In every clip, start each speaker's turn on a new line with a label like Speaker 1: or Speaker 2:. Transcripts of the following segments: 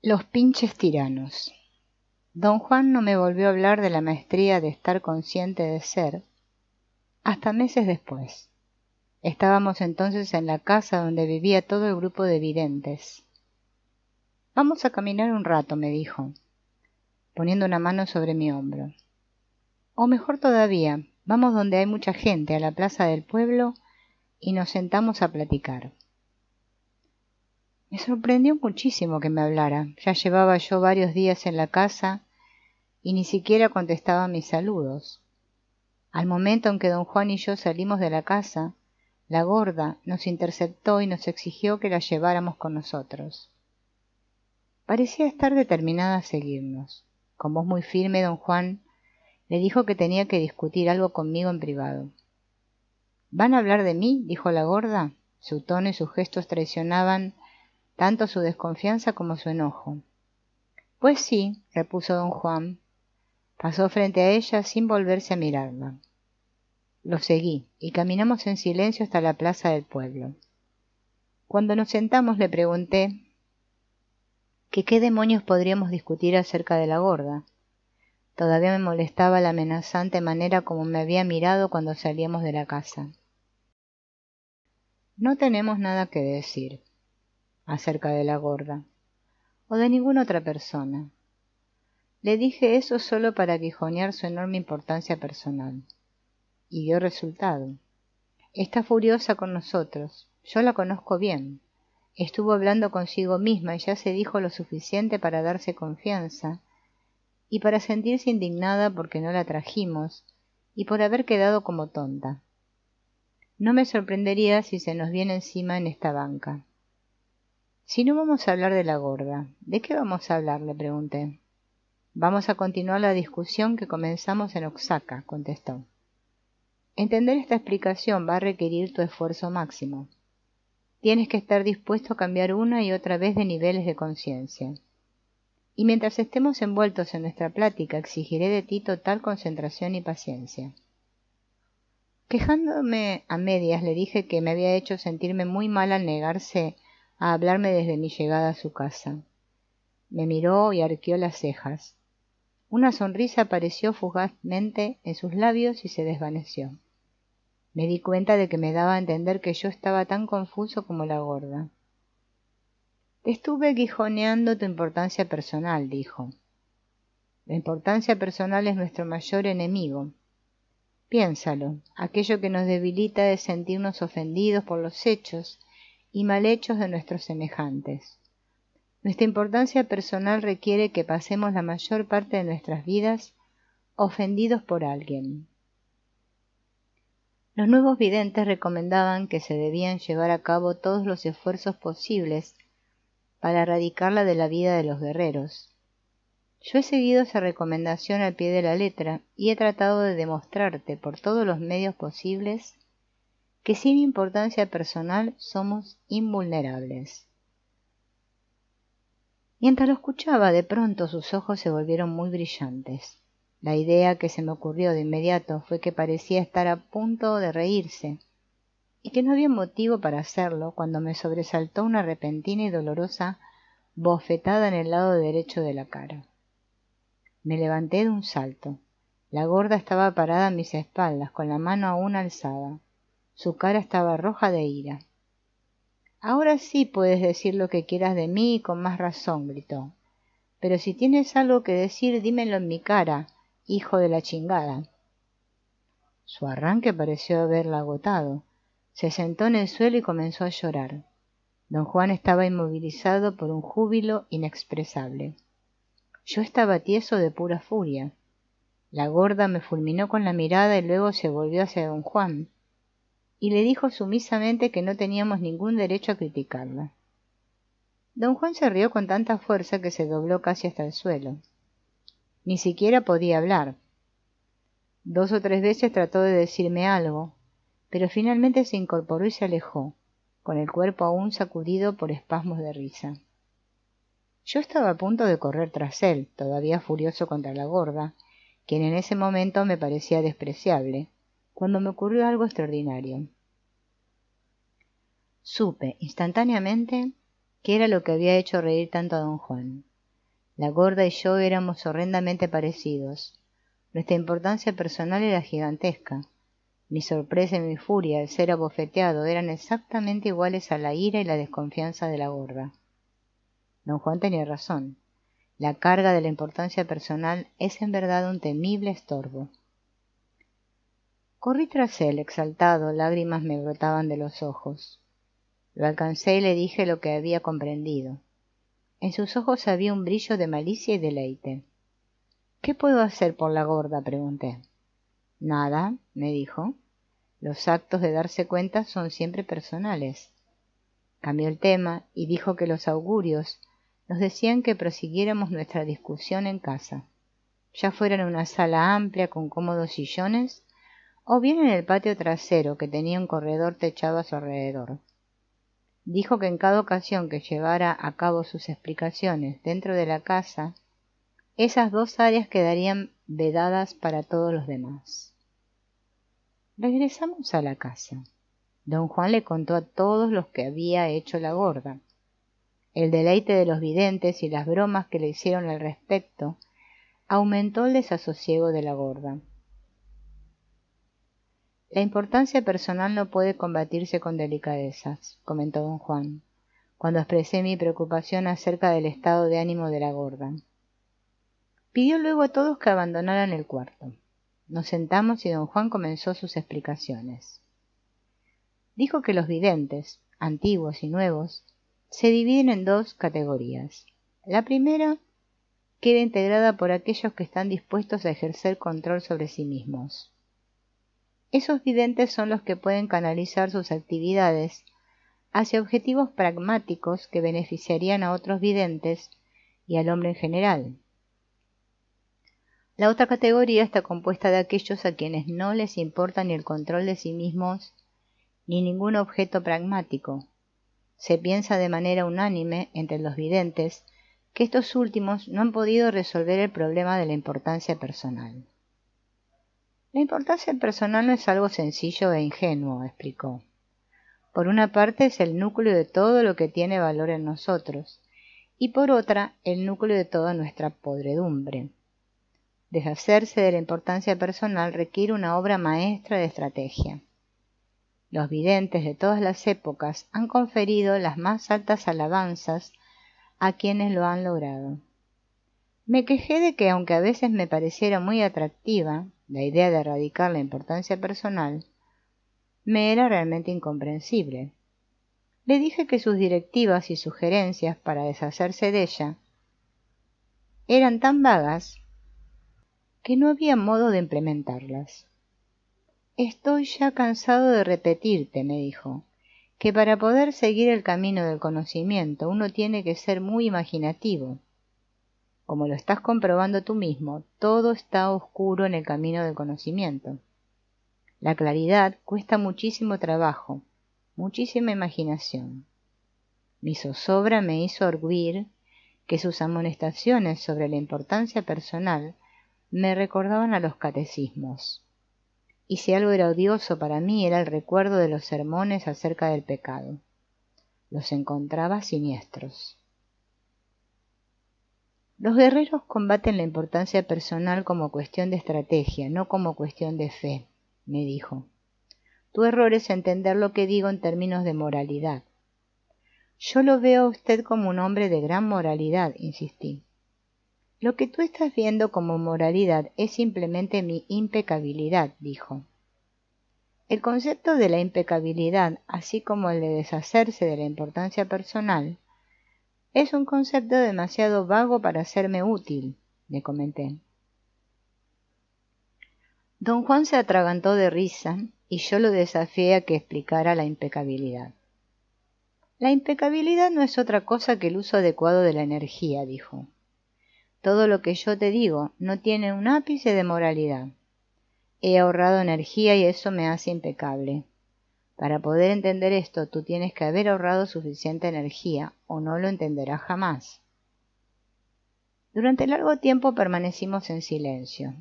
Speaker 1: Los pinches tiranos. Don Juan no me volvió a hablar de la maestría de estar consciente de ser hasta meses después. Estábamos entonces en la casa donde vivía todo el grupo de videntes. Vamos a caminar un rato, me dijo, poniendo una mano sobre mi hombro. O mejor todavía, vamos donde hay mucha gente, a la plaza del pueblo, y nos sentamos a platicar. Me sorprendió muchísimo que me hablara. Ya llevaba yo varios días en la casa y ni siquiera contestaba mis saludos. Al momento en que don Juan y yo salimos de la casa, la gorda nos interceptó y nos exigió que la lleváramos con nosotros. Parecía estar determinada a seguirnos. Con voz muy firme, don Juan le dijo que tenía que discutir algo conmigo en privado. ¿Van a hablar de mí?, dijo la gorda. Su tono y sus gestos traicionaban tanto su desconfianza como su enojo. Pues sí, repuso don Juan. Pasó frente a ella sin volverse a mirarla. Lo seguí y caminamos en silencio hasta la plaza del pueblo. Cuando nos sentamos le pregunté que qué demonios podríamos discutir acerca de la gorda. Todavía me molestaba la amenazante manera como me había mirado cuando salíamos de la casa. No tenemos nada que decir acerca de la gorda, o de ninguna otra persona. Le dije eso solo para aguijonear su enorme importancia personal. Y dio resultado. Está furiosa con nosotros. Yo la conozco bien. Estuvo hablando consigo misma y ya se dijo lo suficiente para darse confianza y para sentirse indignada porque no la trajimos y por haber quedado como tonta. No me sorprendería si se nos viene encima en esta banca. Si no vamos a hablar de la gorda, ¿de qué vamos a hablar?, le pregunté. Vamos a continuar la discusión que comenzamos en Oaxaca, contestó. Entender esta explicación va a requerir tu esfuerzo máximo. Tienes que estar dispuesto a cambiar una y otra vez de niveles de conciencia. Y mientras estemos envueltos en nuestra plática, exigiré de ti total concentración y paciencia. Quejándome a medias, le dije que me había hecho sentirme muy mal al negarse a hablarme desde mi llegada a su casa. Me miró y arqueó las cejas. Una sonrisa apareció fugazmente en sus labios y se desvaneció. Me di cuenta de que me daba a entender que yo estaba tan confuso como la gorda. Te estuve guijoneando tu importancia personal, dijo. La importancia personal es nuestro mayor enemigo. Piénsalo, aquello que nos debilita es sentirnos ofendidos por los hechos y mal hechos de nuestros semejantes. Nuestra importancia personal requiere que pasemos la mayor parte de nuestras vidas ofendidos por alguien. Los nuevos videntes recomendaban que se debían llevar a cabo todos los esfuerzos posibles para erradicarla de la vida de los guerreros. Yo he seguido esa recomendación al pie de la letra y he tratado de demostrarte por todos los medios posibles que sin importancia personal somos invulnerables. Mientras lo escuchaba, de pronto sus ojos se volvieron muy brillantes. La idea que se me ocurrió de inmediato fue que parecía estar a punto de reírse, y que no había motivo para hacerlo cuando me sobresaltó una repentina y dolorosa bofetada en el lado derecho de la cara. Me levanté de un salto. La gorda estaba parada a mis espaldas, con la mano aún alzada. Su cara estaba roja de ira. Ahora sí puedes decir lo que quieras de mí y con más razón, gritó. Pero si tienes algo que decir, dímelo en mi cara, hijo de la chingada. Su arranque pareció haberla agotado. Se sentó en el suelo y comenzó a llorar. Don Juan estaba inmovilizado por un júbilo inexpresable. Yo estaba tieso de pura furia. La gorda me fulminó con la mirada y luego se volvió hacia don Juan, y le dijo sumisamente que no teníamos ningún derecho a criticarla. Don Juan se rió con tanta fuerza que se dobló casi hasta el suelo. Ni siquiera podía hablar. 2 o 3 veces trató de decirme algo, pero finalmente se incorporó y se alejó, con el cuerpo aún sacudido por espasmos de risa. Yo estaba a punto de correr tras él, todavía furioso contra la gorda, quien en ese momento me parecía despreciable, cuando me ocurrió algo extraordinario. Supe instantáneamente qué era lo que había hecho reír tanto a don Juan. La gorda y yo éramos horrendamente parecidos. Nuestra importancia personal era gigantesca. Mi sorpresa y mi furia al ser abofeteado eran exactamente iguales a la ira y la desconfianza de la gorda. Don Juan tenía razón. La carga de la importancia personal es en verdad un temible estorbo. Corrí tras él, exaltado, lágrimas me brotaban de los ojos. Lo alcancé y le dije lo que había comprendido. En sus ojos había un brillo de malicia y deleite. —¿Qué puedo hacer por la gorda? —pregunté. —Nada —me dijo—. Los actos de darse cuenta son siempre personales. Cambió el tema y dijo que los augurios nos decían que prosiguiéramos nuestra discusión en casa, ya fuera en una sala amplia con cómodos sillones o bien en el patio trasero que tenía un corredor techado a su alrededor. Dijo que en cada ocasión que llevara a cabo sus explicaciones dentro de la casa, esas dos áreas quedarían vedadas para todos los demás. Regresamos a la casa. Don Juan le contó a todos los que había hecho la gorda. El deleite de los videntes y las bromas que le hicieron al respecto aumentó el desasosiego de la gorda. La importancia personal no puede combatirse con delicadezas, comentó don Juan, cuando expresé mi preocupación acerca del estado de ánimo de la gorda. Pidió luego a todos que abandonaran el cuarto. Nos sentamos y don Juan comenzó sus explicaciones. Dijo que los videntes, antiguos y nuevos, se dividen en dos categorías. La primera queda integrada por aquellos que están dispuestos a ejercer control sobre sí mismos. Esos videntes son los que pueden canalizar sus actividades hacia objetivos pragmáticos que beneficiarían a otros videntes y al hombre en general. La otra categoría está compuesta de aquellos a quienes no les importa ni el control de sí mismos ni ningún objeto pragmático. Se piensa de manera unánime entre los videntes que estos últimos no han podido resolver el problema de la importancia personal. La importancia personal no es algo sencillo e ingenuo, explicó. Por una parte es el núcleo de todo lo que tiene valor en nosotros, y por otra el núcleo de toda nuestra podredumbre. Deshacerse de la importancia personal requiere una obra maestra de estrategia. Los videntes de todas las épocas han conferido las más altas alabanzas a quienes lo han logrado. Me quejé de que, aunque a veces me pareciera muy atractiva la idea de erradicar la importancia personal, me era realmente incomprensible. Le dije que sus directivas y sugerencias para deshacerse de ella eran tan vagas que no había modo de implementarlas. Estoy ya cansado de repetirte, me dijo, que para poder seguir el camino del conocimiento uno tiene que ser muy imaginativo. Como lo estás comprobando tú mismo, todo está oscuro en el camino del conocimiento. La claridad cuesta muchísimo trabajo, muchísima imaginación. Mi zozobra me hizo arguir que sus amonestaciones sobre la importancia personal me recordaban a los catecismos. Y si algo era odioso para mí era el recuerdo de los sermones acerca del pecado. Los encontraba siniestros. Los guerreros combaten la importancia personal como cuestión de estrategia, no como cuestión de fe, me dijo. Tu error es entender lo que digo en términos de moralidad. Yo lo veo a usted como un hombre de gran moralidad, insistí. Lo que tú estás viendo como moralidad es simplemente mi impecabilidad, dijo. El concepto de la impecabilidad, así como el de deshacerse de la importancia personal, es un concepto demasiado vago para serme útil, le comenté. Don Juan se atragantó de risa y yo lo desafié a que explicara la impecabilidad. La impecabilidad no es otra cosa que el uso adecuado de la energía, dijo. Todo lo que yo te digo no tiene un ápice de moralidad. He ahorrado energía y eso me hace impecable. Para poder entender esto, tú tienes que haber ahorrado suficiente energía, o no lo entenderás jamás. Durante largo tiempo permanecimos en silencio.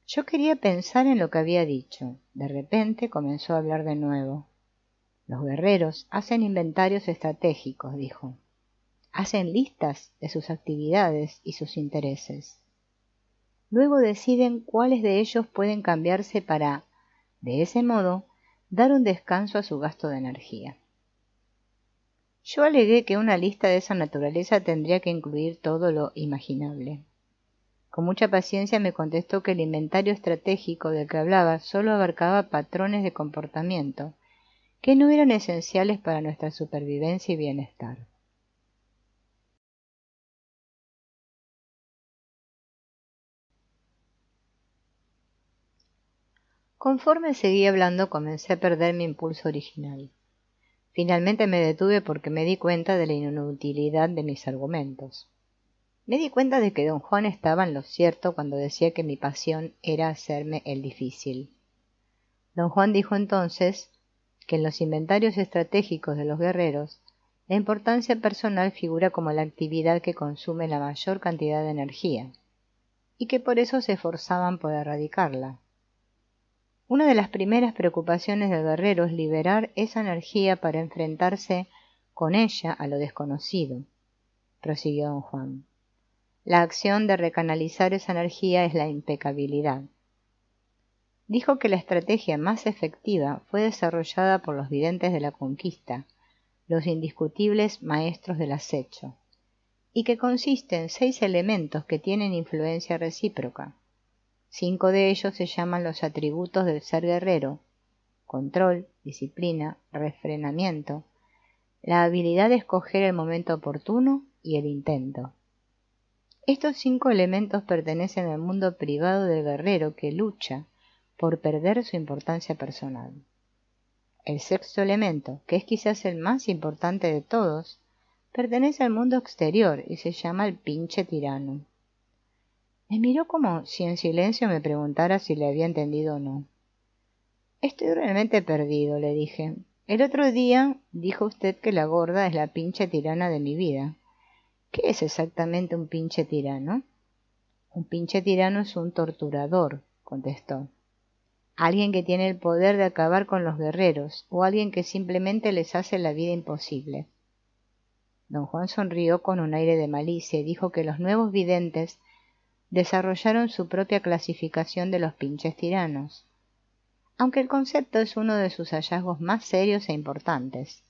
Speaker 1: Yo quería pensar en lo que había dicho. De repente comenzó a hablar de nuevo. Los guerreros hacen inventarios estratégicos, dijo. hacen listas de sus actividades y sus intereses. Luego deciden cuáles de ellos pueden cambiarse para, de ese modo, dar un descanso a su gasto de energía. Yo alegué que una lista de esa naturaleza tendría que incluir todo lo imaginable. Con mucha paciencia me contestó que el inventario estratégico del que hablaba solo abarcaba patrones de comportamiento que no eran esenciales para nuestra supervivencia y bienestar. Conforme seguí hablando, comencé a perder mi impulso original. Finalmente me detuve porque me di cuenta de la inutilidad de mis argumentos. Me di cuenta de que don Juan estaba en lo cierto cuando decía que mi pasión era hacerme el difícil. Don Juan dijo entonces que en los inventarios estratégicos de los guerreros, la importancia personal figura como la actividad que consume la mayor cantidad de energía, y que por eso se esforzaban por erradicarla. Una de las primeras preocupaciones del guerrero es liberar esa energía para enfrentarse con ella a lo desconocido, prosiguió don Juan. La acción de recanalizar esa energía es la impecabilidad. Dijo que la estrategia más efectiva fue desarrollada por los videntes de la conquista, los indiscutibles maestros del acecho, y que consiste en 6 elementos que tienen influencia recíproca. 5 de ellos se llaman los atributos del ser guerrero: control, disciplina, refrenamiento, la habilidad de escoger el momento oportuno y el intento. Estos 5 elementos pertenecen al mundo privado del guerrero que lucha por perder su importancia personal. El 6º elemento, que es quizás el más importante de todos, pertenece al mundo exterior y se llama el pinche tirano. Me miró como si en silencio me preguntara si le había entendido o no. Estoy realmente perdido, le dije. El otro día dijo usted que la gorda es la pinche tirana de mi vida. ¿Qué es exactamente un pinche tirano? Un pinche tirano es un torturador, contestó. Alguien que tiene el poder de acabar con los guerreros, o alguien que simplemente les hace la vida imposible. Don Juan sonrió con un aire de malicia y dijo que los nuevos videntes desarrollaron su propia clasificación de los pinches tiranos, aunque el concepto es uno de sus hallazgos más serios e importantes.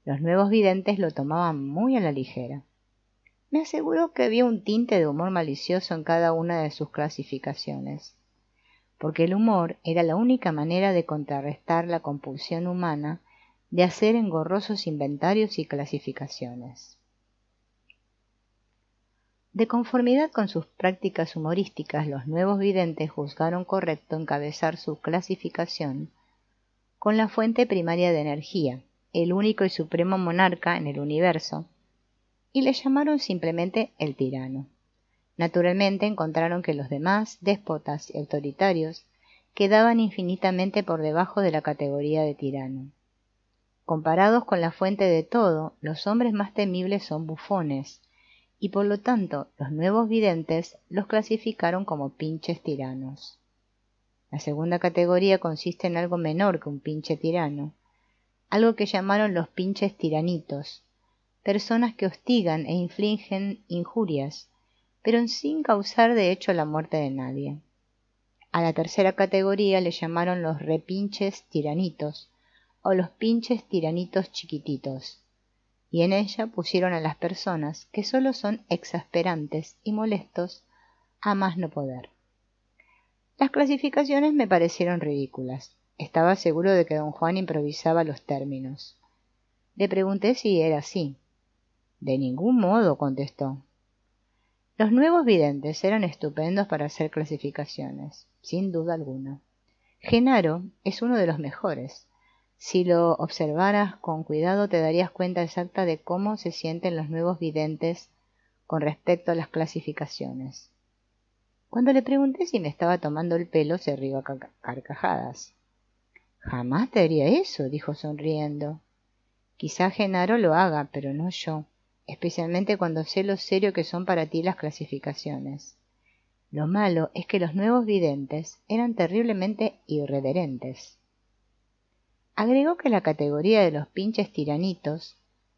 Speaker 1: Los nuevos videntes lo tomaban muy a la ligera. Me aseguró que había un tinte de humor malicioso en cada una de sus clasificaciones, porque el humor era la única manera de contrarrestar la compulsión humana de hacer engorrosos inventarios y clasificaciones. De conformidad con sus prácticas humorísticas, los nuevos videntes juzgaron correcto encabezar su clasificación con la fuente primaria de energía, el único y supremo monarca en el universo, y le llamaron simplemente el tirano. Naturalmente encontraron que los demás déspotas y autoritarios quedaban infinitamente por debajo de la categoría de tirano. Comparados con la fuente de todo, los hombres más temibles son bufones, y por lo tanto los nuevos videntes los clasificaron como pinches tiranos. La segunda categoría consiste en algo menor que un pinche tirano, algo que llamaron los pinches tiranitos, personas que hostigan e infligen injurias, pero sin causar de hecho la muerte de nadie. A la tercera categoría le llamaron los repinches tiranitos, o los pinches tiranitos chiquititos, y en ella pusieron a las personas que solo son exasperantes y molestos a más no poder. Las clasificaciones me parecieron ridículas. Estaba seguro de que don Juan improvisaba los términos. Le pregunté si era así. De ningún modo, contestó. Los nuevos videntes eran estupendos para hacer clasificaciones, sin duda alguna. Genaro es uno de los mejores. Si lo observaras con cuidado te darías cuenta exacta de cómo se sienten los nuevos videntes con respecto a las clasificaciones. Cuando le pregunté si me estaba tomando el pelo, se rió a carcajadas. Jamás te haría eso, dijo sonriendo. Quizá Genaro lo haga, pero no yo, especialmente cuando sé lo serio que son para ti las clasificaciones. Lo malo es que los nuevos videntes eran terriblemente irreverentes. Agregó que la categoría de los pinches tiranitos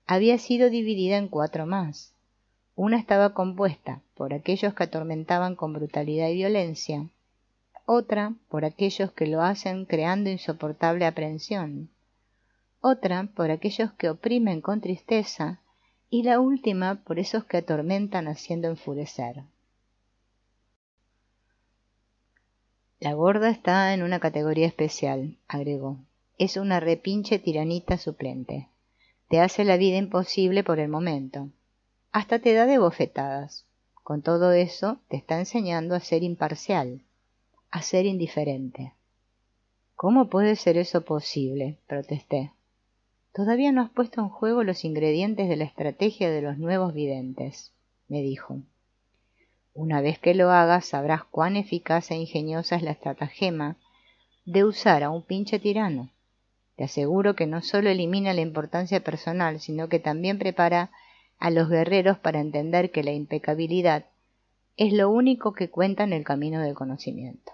Speaker 1: había sido dividida en 4 más. Una estaba compuesta por aquellos que atormentaban con brutalidad y violencia, otra por aquellos que lo hacen creando insoportable aprensión, otra por aquellos que oprimen con tristeza, y la última por esos que atormentan haciendo enfurecer. La gorda está en una categoría especial, agregó. Es una repinche tiranita suplente. Te hace la vida imposible por el momento. Hasta te da de bofetadas. Con todo eso, te está enseñando a ser imparcial, a ser indiferente. ¿Cómo puede ser eso posible?, protesté. Todavía no has puesto en juego los ingredientes de la estrategia de los nuevos videntes, me dijo. Una vez que lo hagas, sabrás cuán eficaz e ingeniosa es la estratagema de usar a un pinche tirano. Te aseguro que no solo elimina la importancia personal, sino que también prepara a los guerreros para entender que la impecabilidad es lo único que cuenta en el camino del conocimiento.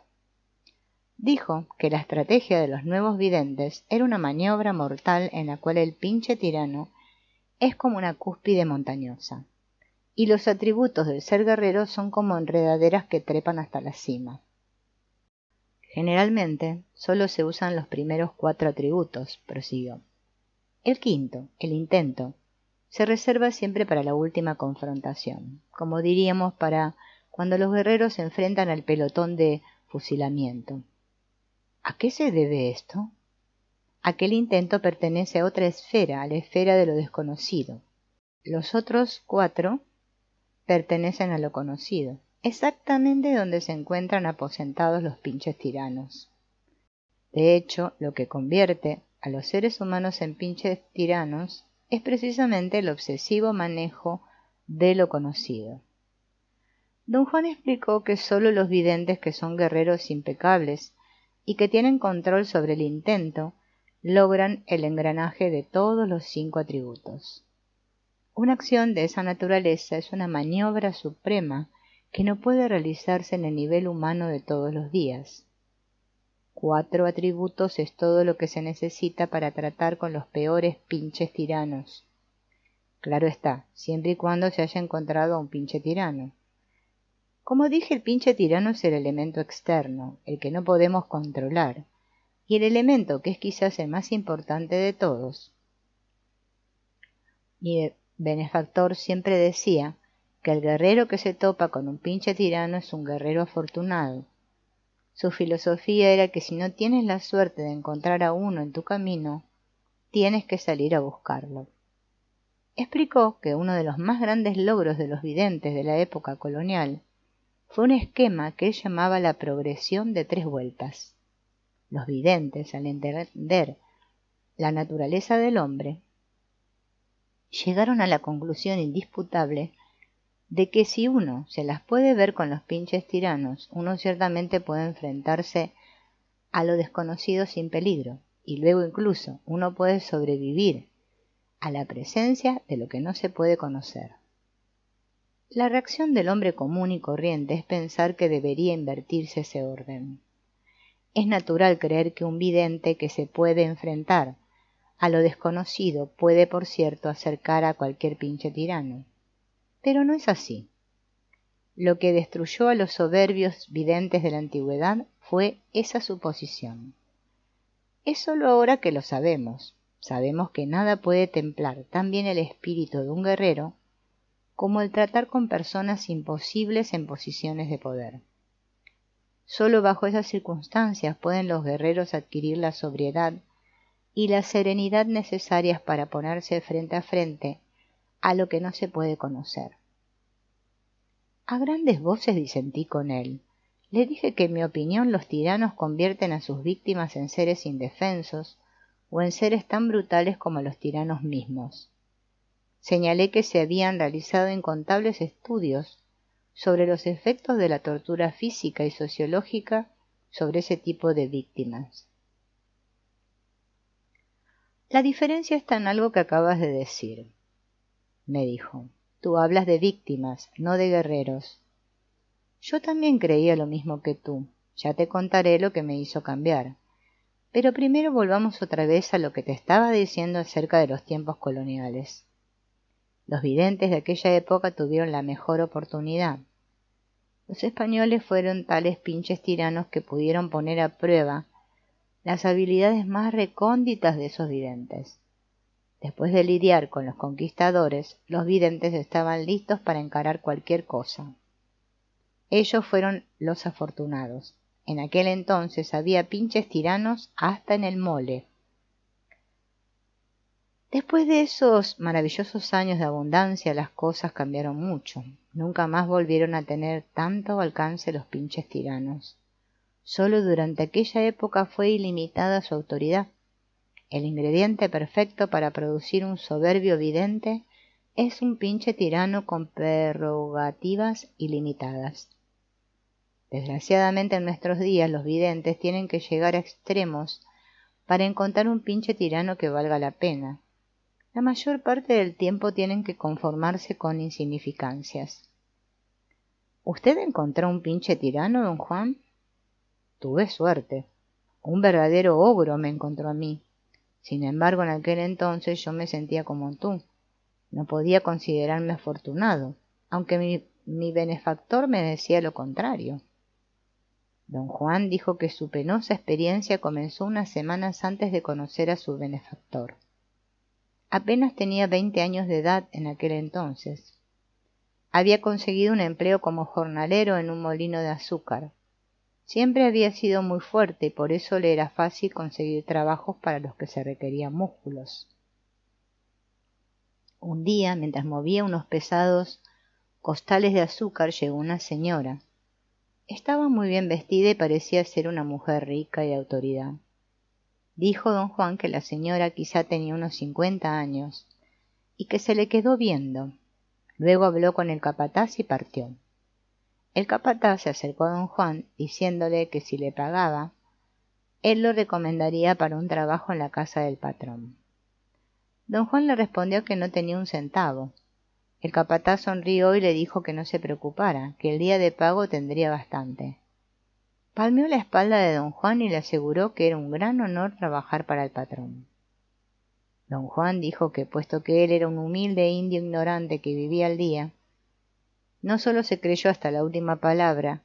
Speaker 1: Dijo que la estrategia de los nuevos videntes era una maniobra mortal en la cual el pinche tirano es como una cúspide montañosa, y los atributos del ser guerrero son como enredaderas que trepan hasta la cima. Generalmente solo se usan los primeros 4 atributos, prosiguió. El quinto, el intento, se reserva siempre para la última confrontación, como diríamos para cuando los guerreros se enfrentan al pelotón de fusilamiento. ¿A qué se debe esto? Aquel intento pertenece a otra esfera, a la esfera de lo desconocido. Los otros 4 pertenecen a lo conocido, exactamente donde se encuentran aposentados los pinches tiranos. De hecho, lo que convierte a los seres humanos en pinches tiranos es precisamente el obsesivo manejo de lo conocido. Don Juan explicó que solo los videntes que son guerreros impecables y que tienen control sobre el intento logran el engranaje de todos los 5 atributos. Una acción de esa naturaleza es una maniobra suprema que no puede realizarse en el nivel humano de todos los días. 4 atributos es todo lo que se necesita para tratar con los peores pinches tiranos. Claro está, siempre y cuando se haya encontrado a un pinche tirano. Como dije, el pinche tirano es el elemento externo, el que no podemos controlar, y el elemento que es quizás el más importante de todos. Mi benefactor siempre decía que el guerrero que se topa con un pinche tirano es un guerrero afortunado. Su filosofía era que si no tienes la suerte de encontrar a uno en tu camino, tienes que salir a buscarlo. Explicó que uno de los más grandes logros de los videntes de la época colonial fue un esquema que él llamaba la progresión de 3 vueltas. Los videntes, al entender la naturaleza del hombre, llegaron a la conclusión indisputable de que si uno se las puede ver con los pinches tiranos, uno ciertamente puede enfrentarse a lo desconocido sin peligro, y luego incluso uno puede sobrevivir a la presencia de lo que no se puede conocer. La reacción del hombre común y corriente es pensar que debería invertirse ese orden. Es natural creer que un vidente que se puede enfrentar a lo desconocido puede, por cierto, acercar a cualquier pinche tirano. Pero no es así. Lo que destruyó a los soberbios videntes de la antigüedad fue esa suposición. Es solo ahora que lo sabemos. Sabemos que nada puede templar tan bien el espíritu de un guerrero como el tratar con personas imposibles en posiciones de poder. Solo bajo esas circunstancias pueden los guerreros adquirir la sobriedad y la serenidad necesarias para ponerse frente a frente a lo que no se puede conocer. A grandes voces disentí con él. Le dije que en mi opinión los tiranos convierten a sus víctimas en seres indefensos o en seres tan brutales como los tiranos mismos. Señalé que se habían realizado incontables estudios sobre los efectos de la tortura física y sociológica sobre ese tipo de víctimas. La diferencia está en algo que acabas de decir, me dijo. Tú hablas de víctimas, no de guerreros. Yo también creía lo mismo que tú. Ya te contaré lo que me hizo cambiar. Pero primero volvamos otra vez a lo que te estaba diciendo acerca de los tiempos coloniales. Los videntes de aquella época tuvieron la mejor oportunidad. Los españoles fueron tales pinches tiranos que pudieron poner a prueba las habilidades más recónditas de esos videntes. Después de lidiar con los conquistadores, los videntes estaban listos para encarar cualquier cosa. Ellos fueron los afortunados. En aquel entonces había pinches tiranos hasta en el mole. Después de esos maravillosos años de abundancia, las cosas cambiaron mucho. Nunca más volvieron a tener tanto alcance los pinches tiranos. Solo durante aquella época fue ilimitada su autoridad. El ingrediente perfecto para producir un soberbio vidente es un pinche tirano con prerrogativas ilimitadas. Desgraciadamente en nuestros días los videntes tienen que llegar a extremos para encontrar un pinche tirano que valga la pena. La mayor parte del tiempo tienen que conformarse con insignificancias. ¿Usted encontró un pinche tirano, don Juan? Tuve suerte. Un verdadero ogro me encontró a mí. Sin embargo, en aquel entonces yo me sentía como tú. No podía considerarme afortunado, aunque mi benefactor me decía lo contrario. Don Juan dijo que su penosa experiencia comenzó unas semanas antes de conocer a su benefactor. Apenas tenía 20 años de edad en aquel entonces. Había conseguido un empleo como jornalero en un molino de azúcar. Siempre había sido muy fuerte y por eso le era fácil conseguir trabajos para los que se requerían músculos. Un día, mientras movía unos pesados costales de azúcar, llegó una señora. Estaba muy bien vestida y parecía ser una mujer rica y de autoridad. Dijo don Juan que la señora quizá tenía unos 50 años y que se le quedó viendo. Luego habló con el capataz y partió. El capataz se acercó a don Juan diciéndole que si le pagaba, él lo recomendaría para un trabajo en la casa del patrón. Don Juan le respondió que no tenía un centavo. El capataz sonrió y le dijo que no se preocupara, que el día de pago tendría bastante. Palmeó la espalda de don Juan y le aseguró que era un gran honor trabajar para el patrón. Don Juan dijo que, puesto que él era un humilde indio ignorante que vivía al día, no solo se creyó hasta la última palabra,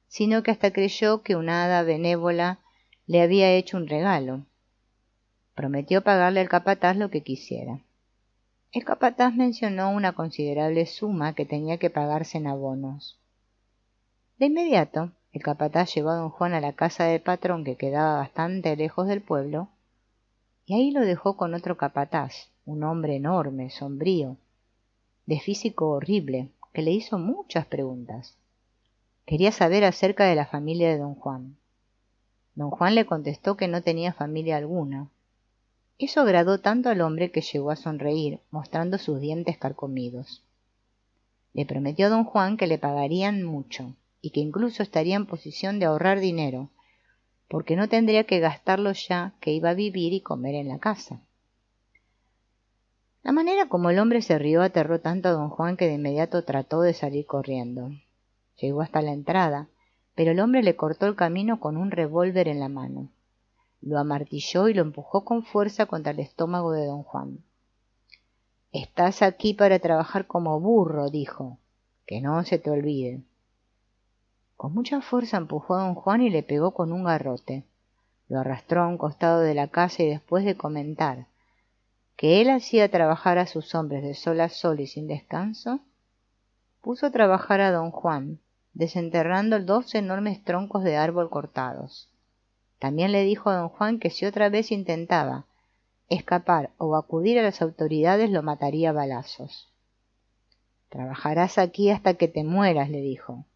Speaker 1: sino que hasta creyó que una hada benévola le había hecho un regalo. Prometió pagarle al capataz lo que quisiera. El capataz mencionó una considerable suma que tenía que pagarse en abonos. De inmediato, el capataz llevó a don Juan a la casa del patrón, que quedaba bastante lejos del pueblo, y ahí lo dejó con otro capataz, un hombre enorme, sombrío, de físico horrible, que le hizo muchas preguntas. Quería saber acerca de la familia de don Juan. Don Juan le contestó que no tenía familia alguna. Eso agradó tanto al hombre que llegó a sonreír, mostrando sus dientes carcomidos. Le prometió a don Juan que le pagarían mucho, y que incluso estaría en posición de ahorrar dinero, porque no tendría que gastarlo ya que iba a vivir y comer en la casa. La manera como el hombre se rió aterró tanto a don Juan que de inmediato trató de salir corriendo. Llegó hasta la entrada, pero el hombre le cortó el camino con un revólver en la mano. Lo amartilló y lo empujó con fuerza contra el estómago de don Juan. «Estás aquí para trabajar como burro», dijo. «Que no se te olvide». Con mucha fuerza empujó a don Juan y le pegó con un garrote. Lo arrastró a un costado de la casa y después de comentar que él hacía trabajar a sus hombres de sol a sol y sin descanso, puso a trabajar a don Juan, desenterrando 2 enormes troncos de árbol cortados. También le dijo a don Juan que si otra vez intentaba escapar o acudir a las autoridades lo mataría a balazos. «Trabajarás aquí hasta que te mueras», le dijo,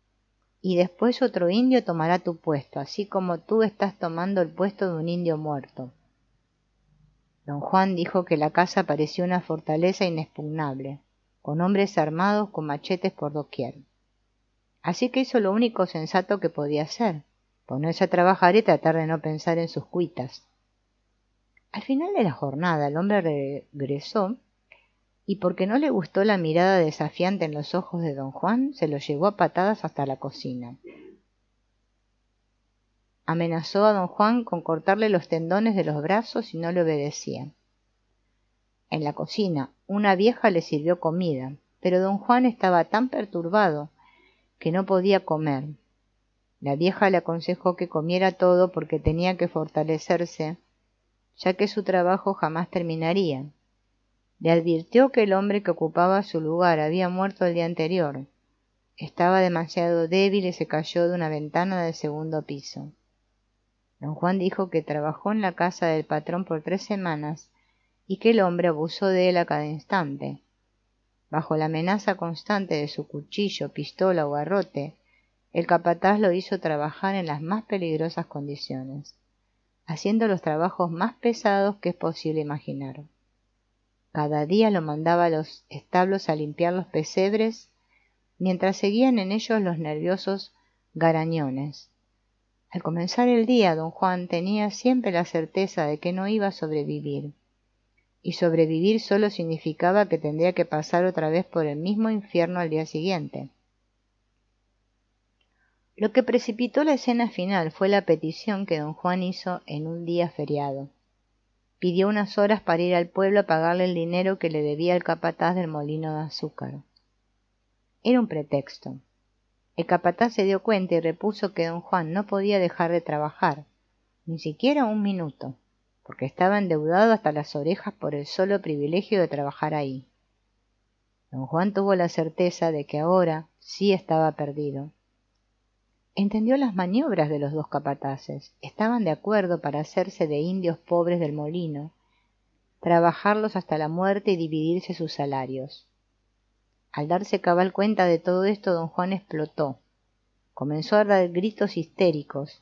Speaker 1: «y después otro indio tomará tu puesto, así como tú estás tomando el puesto de un indio muerto». Don Juan dijo que la casa parecía una fortaleza inexpugnable, con hombres armados con machetes por doquier. Así que hizo lo único sensato que podía hacer, ponerse a trabajar y tratar de no pensar en sus cuitas. Al final de la jornada el hombre regresó y porque no le gustó la mirada desafiante en los ojos de don Juan, se lo llevó a patadas hasta la cocina. Amenazó a don Juan con cortarle los tendones de los brazos si no le obedecía. En la cocina, una vieja le sirvió comida, pero don Juan estaba tan perturbado que no podía comer. La vieja le aconsejó que comiera todo porque tenía que fortalecerse, ya que su trabajo jamás terminaría. Le advirtió que el hombre que ocupaba su lugar había muerto el día anterior. Estaba demasiado débil y se cayó de una ventana del segundo piso. Don Juan dijo que trabajó en la casa del patrón por 3 semanas y que el hombre abusó de él a cada instante. Bajo la amenaza constante de su cuchillo, pistola o garrote, el capataz lo hizo trabajar en las más peligrosas condiciones, haciendo los trabajos más pesados que es posible imaginar. Cada día lo mandaba a los establos a limpiar los pesebres, mientras seguían en ellos los nerviosos garañones. Al comenzar el día, don Juan tenía siempre la certeza de que no iba a sobrevivir, y sobrevivir solo significaba que tendría que pasar otra vez por el mismo infierno al día siguiente. Lo que precipitó la escena final fue la petición que don Juan hizo en un día feriado. Pidió unas horas para ir al pueblo a pagarle el dinero que le debía el capataz del molino de azúcar. Era un pretexto. El capataz se dio cuenta y repuso que don Juan no podía dejar de trabajar, ni siquiera un minuto, porque estaba endeudado hasta las orejas por el solo privilegio de trabajar ahí. Don Juan tuvo la certeza de que ahora sí estaba perdido. Entendió las maniobras de los dos capataces. Estaban de acuerdo para hacerse de indios pobres del molino, trabajarlos hasta la muerte y dividirse sus salarios. Al darse cabal cuenta de todo esto, don Juan explotó. Comenzó a dar gritos histéricos.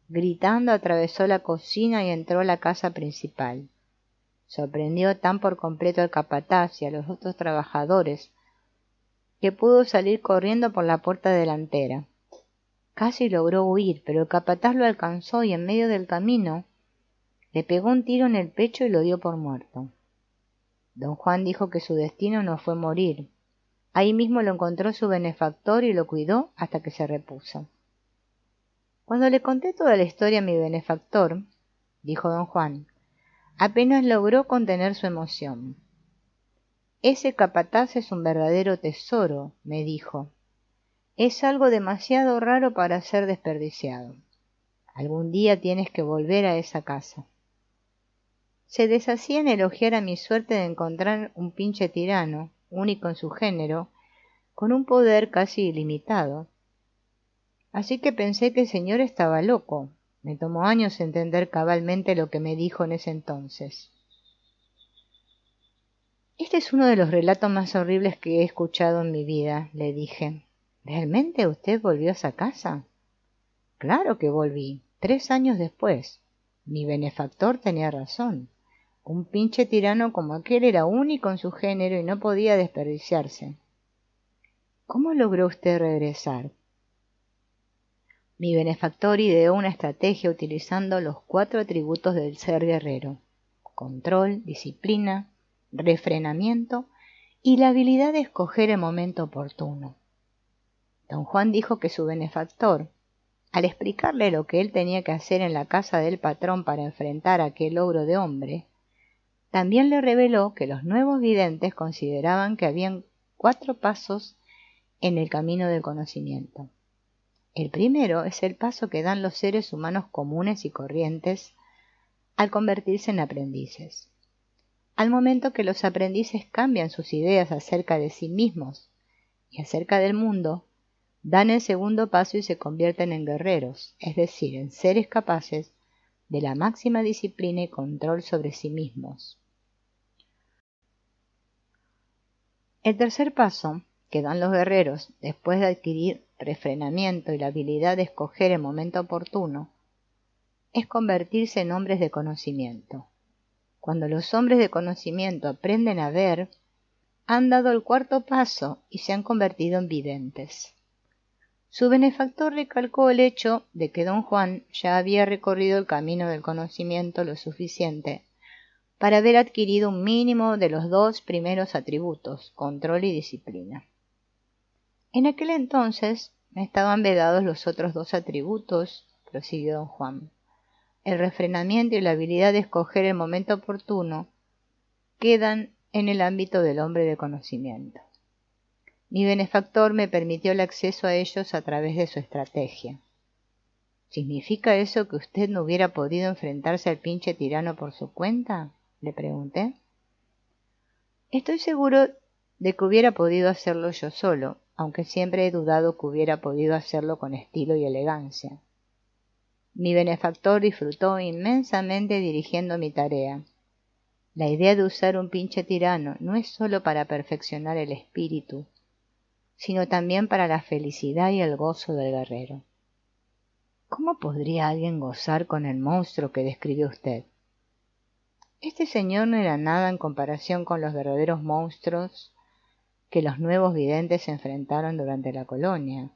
Speaker 1: Gritando atravesó la cocina y entró a la casa principal. Sorprendió tan por completo al capataz y a los otros trabajadores que pudo salir corriendo por la puerta delantera. Casi logró huir, pero el capataz lo alcanzó y en medio del camino le pegó un tiro en el pecho y lo dio por muerto. Don Juan dijo que su destino no fue morir. Ahí mismo lo encontró su benefactor y lo cuidó hasta que se repuso. Cuando le conté toda la historia a mi benefactor, dijo don Juan, apenas logró contener su emoción. Ese capataz es un verdadero tesoro, me dijo. Es algo demasiado raro para ser desperdiciado. Algún día tienes que volver a esa casa. Se deshacía en elogiar a mi suerte de encontrar un pinche tirano, único en su género, con un poder casi ilimitado. Así que pensé que el señor estaba loco. Me tomó años entender cabalmente lo que me dijo en ese entonces. Este es uno de los relatos más horribles que he escuchado en mi vida, le dije. ¿Realmente usted volvió a esa casa? Claro que volví, 3 años después. Mi benefactor tenía razón. Un pinche tirano como aquel era único en su género y no podía desperdiciarse. ¿Cómo logró usted regresar? Mi benefactor ideó una estrategia utilizando los 4 atributos del ser guerrero: control, disciplina, refrenamiento y la habilidad de escoger el momento oportuno. Don Juan dijo que su benefactor, al explicarle lo que él tenía que hacer en la casa del patrón para enfrentar a aquel ogro de hombre, también le reveló que los nuevos videntes consideraban que habían 4 pasos en el camino del conocimiento. El primero es el paso que dan los seres humanos comunes y corrientes al convertirse en aprendices. Al momento que los aprendices cambian sus ideas acerca de sí mismos y acerca del mundo, dan el segundo paso y se convierten en guerreros, es decir, en seres capaces de la máxima disciplina y control sobre sí mismos. El tercer paso que dan los guerreros después de adquirir refrenamiento y la habilidad de escoger el momento oportuno es convertirse en hombres de conocimiento. Cuando los hombres de conocimiento aprenden a ver, han dado el 4.º paso y se han convertido en videntes. Su benefactor recalcó el hecho de que don Juan ya había recorrido el camino del conocimiento lo suficiente para haber adquirido un mínimo de los 2 primeros atributos, control y disciplina. En aquel entonces me estaban vedados los otros 2 atributos, prosiguió don Juan, el refrenamiento y la habilidad de escoger el momento oportuno, quedan en el ámbito del hombre de conocimiento. Mi benefactor me permitió el acceso a ellos a través de su estrategia. ¿Significa eso que usted no hubiera podido enfrentarse al pinche tirano por su cuenta?, le pregunté. Estoy seguro de que hubiera podido hacerlo yo solo, aunque siempre he dudado que hubiera podido hacerlo con estilo y elegancia. Mi benefactor disfrutó inmensamente dirigiendo mi tarea. La idea de usar un pinche tirano no es solo para perfeccionar el espíritu, sino también para la felicidad y el gozo del guerrero. ¿Cómo podría alguien gozar con el monstruo que describió usted? Este señor no era nada en comparación con los verdaderos monstruos que los nuevos videntes se enfrentaron durante la colonia.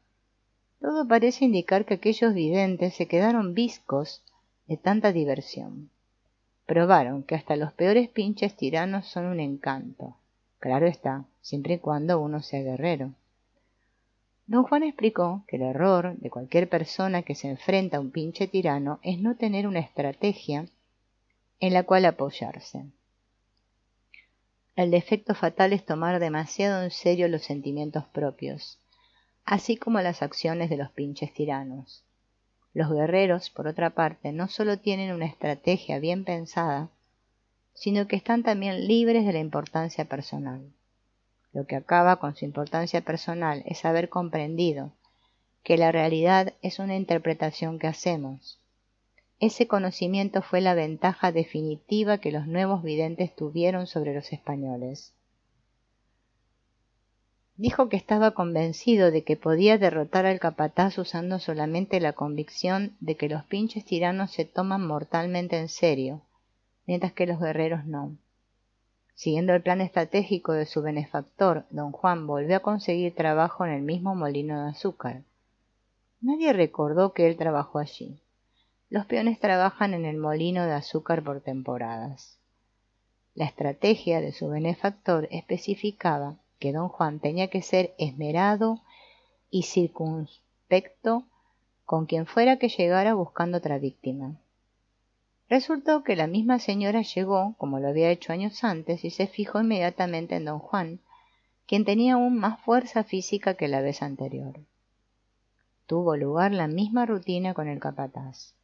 Speaker 1: Todo parece indicar que aquellos videntes se quedaron viscos de tanta diversión. Probaron que hasta los peores pinches tiranos son un encanto. Claro está, siempre y cuando uno sea guerrero. Don Juan explicó que el error de cualquier persona que se enfrenta a un pinche tirano es no tener una estrategia en la cual apoyarse. El defecto fatal es tomar demasiado en serio los sentimientos propios, así como las acciones de los pinches tiranos. Los guerreros, por otra parte, no solo tienen una estrategia bien pensada, sino que están también libres de la importancia personal. Lo que acaba con su importancia personal es haber comprendido que la realidad es una interpretación que hacemos. Ese conocimiento fue la ventaja definitiva que los nuevos videntes tuvieron sobre los españoles. Dijo que estaba convencido de que podía derrotar al capataz usando solamente la convicción de que los pinches tiranos se toman mortalmente en serio, mientras que los guerreros no. Siguiendo el plan estratégico de su benefactor, don Juan volvió a conseguir trabajo en el mismo molino de azúcar. Nadie recordó que él trabajó allí. Los peones trabajan en el molino de azúcar por temporadas. La estrategia de su benefactor especificaba que don Juan tenía que ser esmerado y circunspecto con quien fuera que llegara buscando otra víctima. Resultó que la misma señora llegó, como lo había hecho años antes, y se fijó inmediatamente en don Juan, quien tenía aún más fuerza física que la vez anterior. Tuvo lugar la misma rutina con el capataz.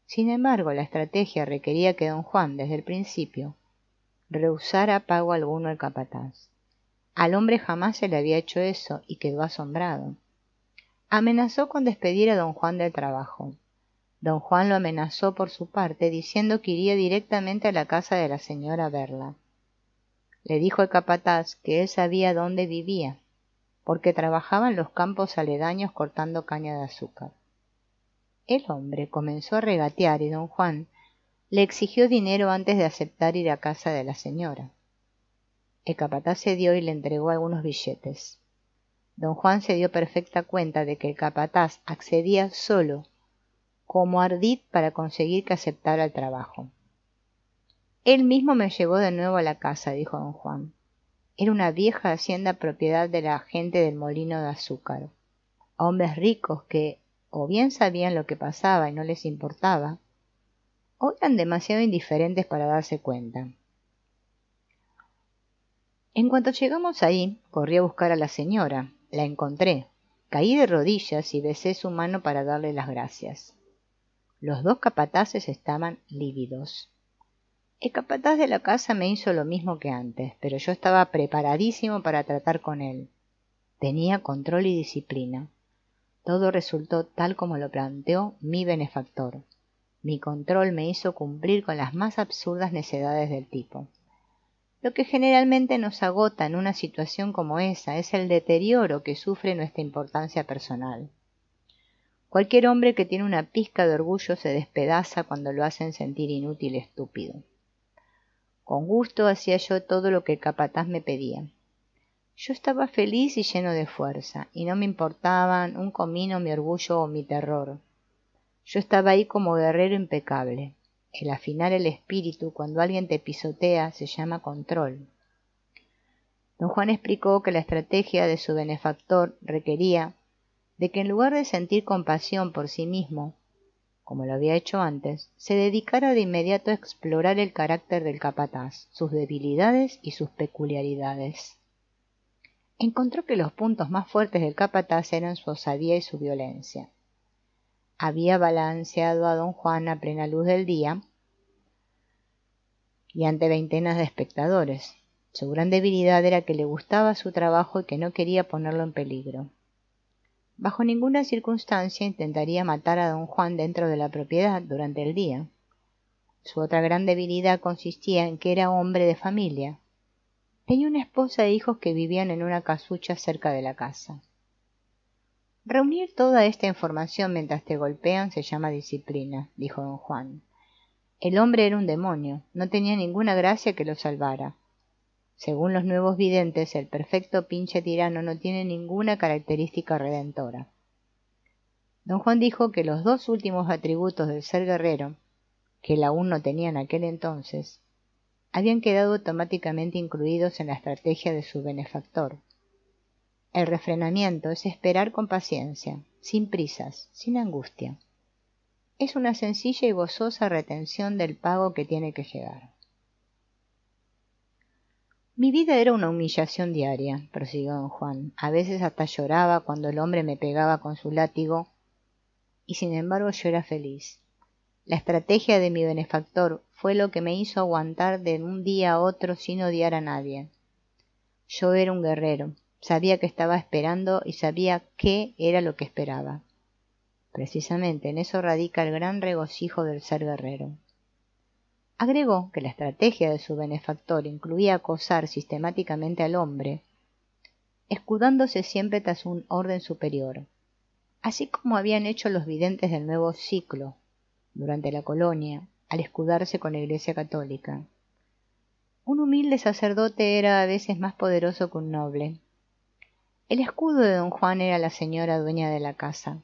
Speaker 1: Sin embargo, la estrategia requería que don Juan, desde el principio, rehusara pago alguno al capataz. Al hombre jamás se le había hecho eso y quedó asombrado. Amenazó con despedir a don Juan del trabajo. Don Juan lo amenazó por su parte, diciendo que iría directamente a la casa de la señora a verla. Le dijo al capataz que él sabía dónde vivía, porque trabajaba en los campos aledaños cortando caña de azúcar. El hombre comenzó a regatear y don Juan le exigió dinero antes de aceptar ir a casa de la señora. El capataz cedió y le entregó algunos billetes. Don Juan se dio perfecta cuenta de que el capataz accedía solo como ardid para conseguir que aceptara el trabajo. Él mismo me llevó de nuevo a la casa, dijo don Juan. Era una vieja hacienda propiedad de la gente del molino de azúcar. Hombres ricos que o bien sabían lo que pasaba y no les importaba, o eran demasiado indiferentes para darse cuenta. En cuanto llegamos ahí, corrí a buscar a la señora. La encontré. Caí de rodillas y besé su mano para darle las gracias. Los dos capataces estaban lívidos. El capataz de la casa me hizo lo mismo que antes, pero yo estaba preparadísimo para tratar con él. Tenía control y disciplina. Todo resultó tal como lo planteó mi benefactor. Mi control me hizo cumplir con las más absurdas necedades del tipo. Lo que generalmente nos agota en una situación como esa es el deterioro que sufre nuestra importancia personal. Cualquier hombre que tiene una pizca de orgullo se despedaza cuando lo hacen sentir inútil y estúpido. Con gusto hacía yo todo lo que el capataz me pedía. Yo estaba feliz y lleno de fuerza, y no me importaban un comino mi orgullo o mi terror. Yo estaba ahí como guerrero impecable. El afinar el espíritu cuando alguien te pisotea se llama control. Don Juan explicó que la estrategia de su benefactor requería de que en lugar de sentir compasión por sí mismo, como lo había hecho antes, se dedicara de inmediato a explorar el carácter del capataz, sus debilidades y sus peculiaridades. Encontró que los puntos más fuertes del capataz eran su osadía y su violencia. Había balanceado a don Juan a plena luz del día y ante veintenas de espectadores. Su gran debilidad era que le gustaba su trabajo y que no quería ponerlo en peligro. Bajo ninguna circunstancia intentaría matar a don Juan dentro de la propiedad durante el día. Su otra gran debilidad consistía en que era hombre de familia. Tenía una esposa e hijos que vivían en una casucha cerca de la casa. Reunir toda esta información mientras te golpean se llama disciplina, dijo don Juan. El hombre era un demonio, no tenía ninguna gracia que lo salvara. Según los nuevos videntes, el perfecto pinche tirano no tiene ninguna característica redentora. Don Juan dijo que los dos últimos atributos del ser guerrero, que él aún no tenía en aquel entonces, habían quedado automáticamente incluidos en la estrategia de su benefactor. El refrenamiento es esperar con paciencia, sin prisas, sin angustia. Es una sencilla y gozosa retención del pago que tiene que llegar. Mi vida era una humillación diaria, prosiguió don Juan. A veces hasta lloraba cuando el hombre me pegaba con su látigo, y sin embargo yo era feliz. La estrategia de mi benefactor fue lo que me hizo aguantar de un día a otro sin odiar a nadie. Yo era un guerrero, sabía que estaba esperando y sabía qué era lo que esperaba. Precisamente en eso radica el gran regocijo del ser guerrero. Agregó que la estrategia de su benefactor incluía acosar sistemáticamente al hombre, escudándose siempre tras un orden superior, así como habían hecho los videntes del nuevo ciclo durante la colonia, al escudarse con la Iglesia católica. Un humilde sacerdote era a veces más poderoso que un noble. El escudo de don Juan era la señora dueña de la casa.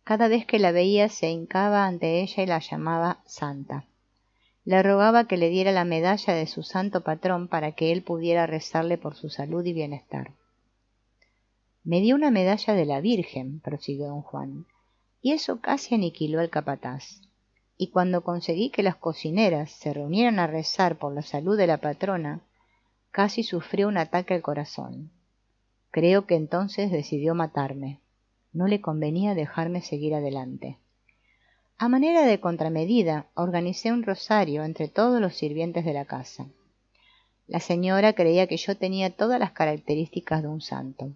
Speaker 1: Cada vez que la veía se hincaba ante ella y la llamaba santa. Le rogaba que le diera la medalla de su santo patrón para que él pudiera rezarle por su salud y bienestar. Me dio una medalla de la Virgen, prosiguió don Juan, y eso casi aniquiló al capataz. Y cuando conseguí que las cocineras se reunieran a rezar por la salud de la patrona, casi sufrió un ataque al corazón. Creo que entonces decidió matarme. No le convenía dejarme seguir adelante. A manera de contramedida, organicé un rosario entre todos los sirvientes de la casa. La señora creía que yo tenía todas las características de un santo.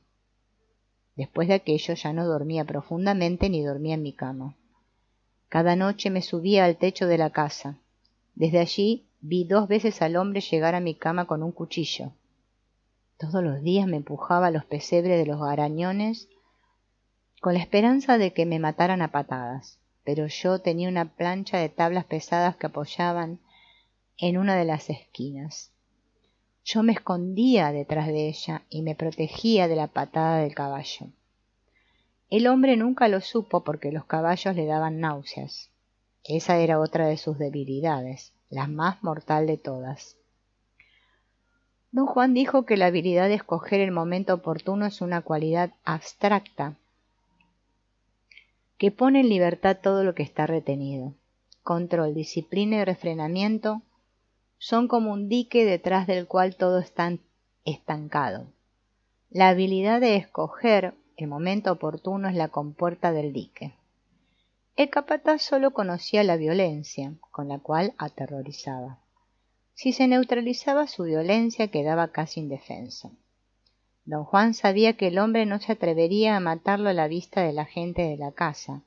Speaker 1: Después de aquello ya no dormía profundamente ni dormía en mi cama. Cada noche me subía al techo de la casa. Desde allí vi 2 veces al hombre llegar a mi cama con un cuchillo. Todos los días me empujaba a los pesebres de los arañones con la esperanza de que me mataran a patadas, pero yo tenía una plancha de tablas pesadas que apoyaban en una de las esquinas. Yo me escondía detrás de ella y me protegía de la patada del caballo. El hombre nunca lo supo porque los caballos le daban náuseas. Esa era otra de sus debilidades, la más mortal de todas. Don Juan dijo que la habilidad de escoger el momento oportuno es una cualidad abstracta que pone en libertad todo lo que está retenido. Control, disciplina y refrenamiento son como un dique detrás del cual todo está estancado. La habilidad de escoger el momento oportuno es la compuerta del dique. El capataz solo conocía la violencia, con la cual aterrorizaba. Si se neutralizaba su violencia, quedaba casi indefenso. Don Juan sabía que el hombre no se atrevería a matarlo a la vista de la gente de la casa.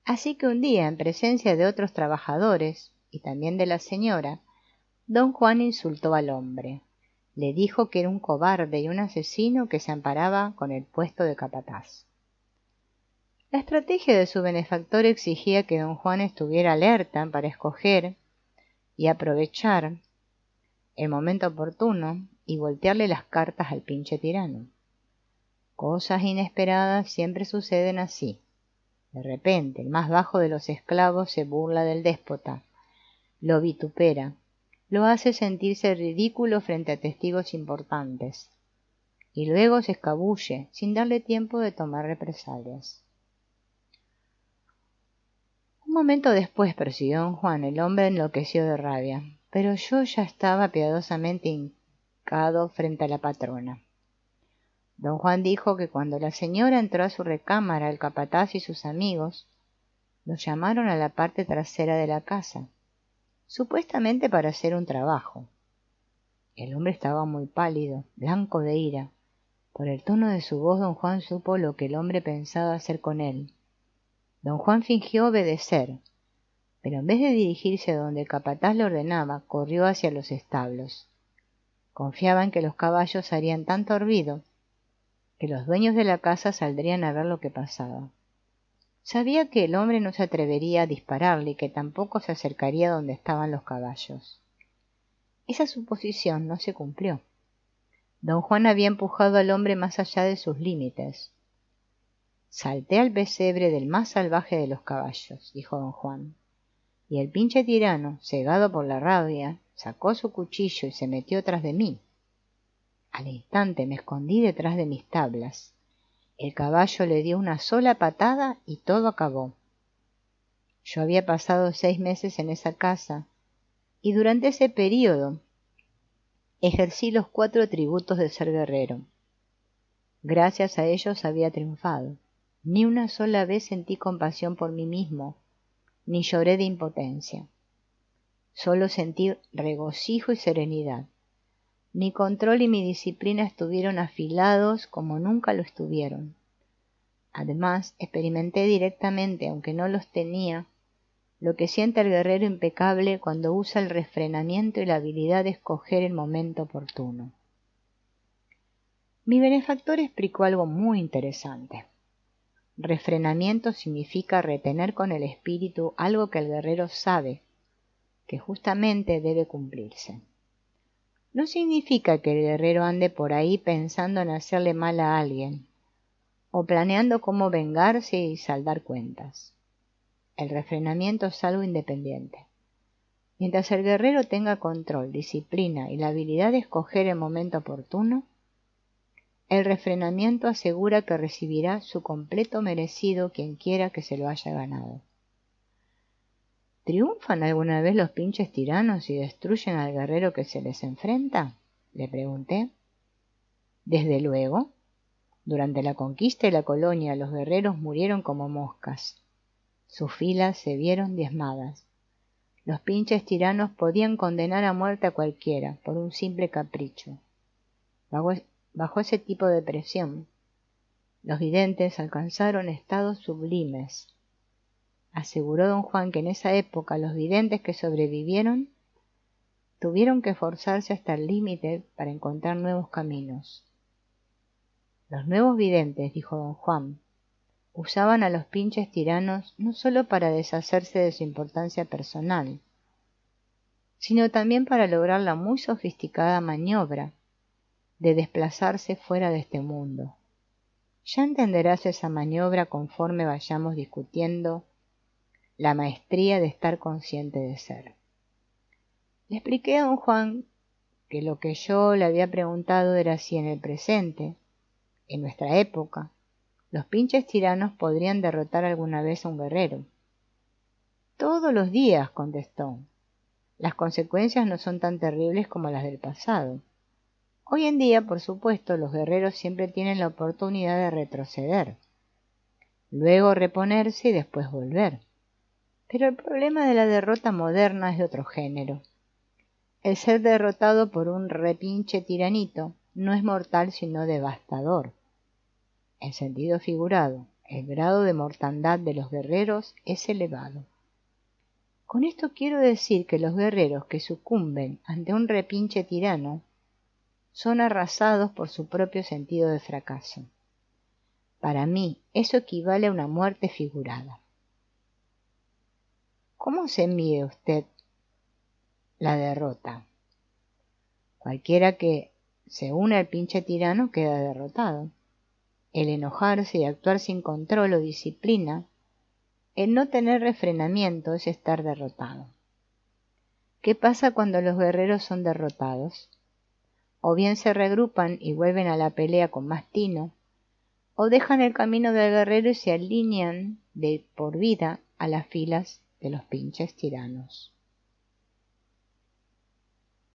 Speaker 1: Así que un día, en presencia de otros trabajadores, y también de la señora, don Juan insultó al hombre. Le dijo que era un cobarde y un asesino que se amparaba con el puesto de capataz. La estrategia de su benefactor exigía que don Juan estuviera alerta para escoger y aprovechar el momento oportuno y voltearle las cartas al pinche tirano. Cosas inesperadas siempre suceden así. De repente, el más bajo de los esclavos se burla del déspota, lo vitupera, lo hace sentirse ridículo frente a testigos importantes, y luego se escabulle sin darle tiempo de tomar represalias. Un momento después, prosiguió don Juan, el hombre enloqueció de rabia, pero yo ya estaba piadosamente hincado frente a la patrona. Don Juan dijo que cuando la señora entró a su recámara, el capataz y sus amigos lo llamaron a la parte trasera de la casa, supuestamente para hacer un trabajo. El hombre estaba muy pálido, blanco de ira. Por el tono de su voz, don Juan supo lo que el hombre pensaba hacer con él. Don Juan fingió obedecer, pero en vez de dirigirse a donde el capataz le ordenaba, corrió hacia los establos. Confiaba en que los caballos harían tanto ruido que los dueños de la casa saldrían a ver lo que pasaba. Sabía que el hombre no se atrevería a dispararle y que tampoco se acercaría donde estaban los caballos. Esa suposición no se cumplió. Don Juan había empujado al hombre más allá de sus límites. Salté al pesebre del más salvaje de los caballos, dijo don Juan, y el pinche tirano, cegado por la rabia, sacó su cuchillo y se metió tras de mí. Al instante me escondí detrás de mis tablas. El caballo le dio una sola patada y todo acabó. Yo había pasado 6 meses en esa casa, y durante ese período ejercí los 4 tributos de ser guerrero. Gracias a ellos había triunfado. Ni una sola vez sentí compasión por mí mismo, ni lloré de impotencia. Solo sentí regocijo y serenidad. Mi control y mi disciplina estuvieron afilados como nunca lo estuvieron. Además, experimenté directamente, aunque no los tenía, lo que siente el guerrero impecable cuando usa el refrenamiento y la habilidad de escoger el momento oportuno. Mi benefactor explicó algo muy interesante. Refrenamiento significa retener con el espíritu algo que el guerrero sabe que justamente debe cumplirse. No significa que el guerrero ande por ahí pensando en hacerle mal a alguien o planeando cómo vengarse y saldar cuentas. El refrenamiento es algo independiente. Mientras el guerrero tenga control, disciplina y la habilidad de escoger el momento oportuno, el refrenamiento asegura que recibirá su completo merecido quien quiera que se lo haya ganado. ¿Triunfan alguna vez los pinches tiranos y destruyen al guerrero que se les enfrenta?, le pregunté. Desde luego. Durante la conquista y la colonia los guerreros murieron como moscas. Sus filas se vieron diezmadas. Los pinches tiranos podían condenar a muerte a cualquiera por un simple capricho. Bajo ese tipo de presión, los videntes alcanzaron estados sublimes. Aseguró don Juan que en esa época los videntes que sobrevivieron tuvieron que esforzarse hasta el límite para encontrar nuevos caminos. Los nuevos videntes, dijo don Juan, usaban a los pinches tiranos no solo para deshacerse de su importancia personal, sino también para lograr la muy sofisticada maniobra de desplazarse fuera de este mundo. Ya entenderás esa maniobra conforme vayamos discutiendo la maestría de estar consciente de ser. Le expliqué a don Juan que lo que yo le había preguntado era si en el presente, en nuestra época, los pinches tiranos podrían derrotar alguna vez a un guerrero. Todos los días, contestó. Las consecuencias no son tan terribles como las del pasado. Hoy en día, por supuesto, los guerreros siempre tienen la oportunidad de retroceder, luego reponerse y después volver. Pero el problema de la derrota moderna es de otro género. El ser derrotado por un repinche tiranito no es mortal sino devastador. En sentido figurado, el grado de mortandad de los guerreros es elevado. Con esto quiero decir que los guerreros que sucumben ante un repinche tirano son arrasados por su propio sentido de fracaso. Para mí, eso equivale a una muerte figurada. ¿Cómo se mide usted la derrota? Cualquiera que se une al pinche tirano queda derrotado. El enojarse y actuar sin control o disciplina, el no tener refrenamiento es estar derrotado. ¿Qué pasa cuando los guerreros son derrotados? O bien se regrupan y vuelven a la pelea con más tino, o dejan el camino del guerrero y se alinean de por vida a las filas de los pinches tiranos.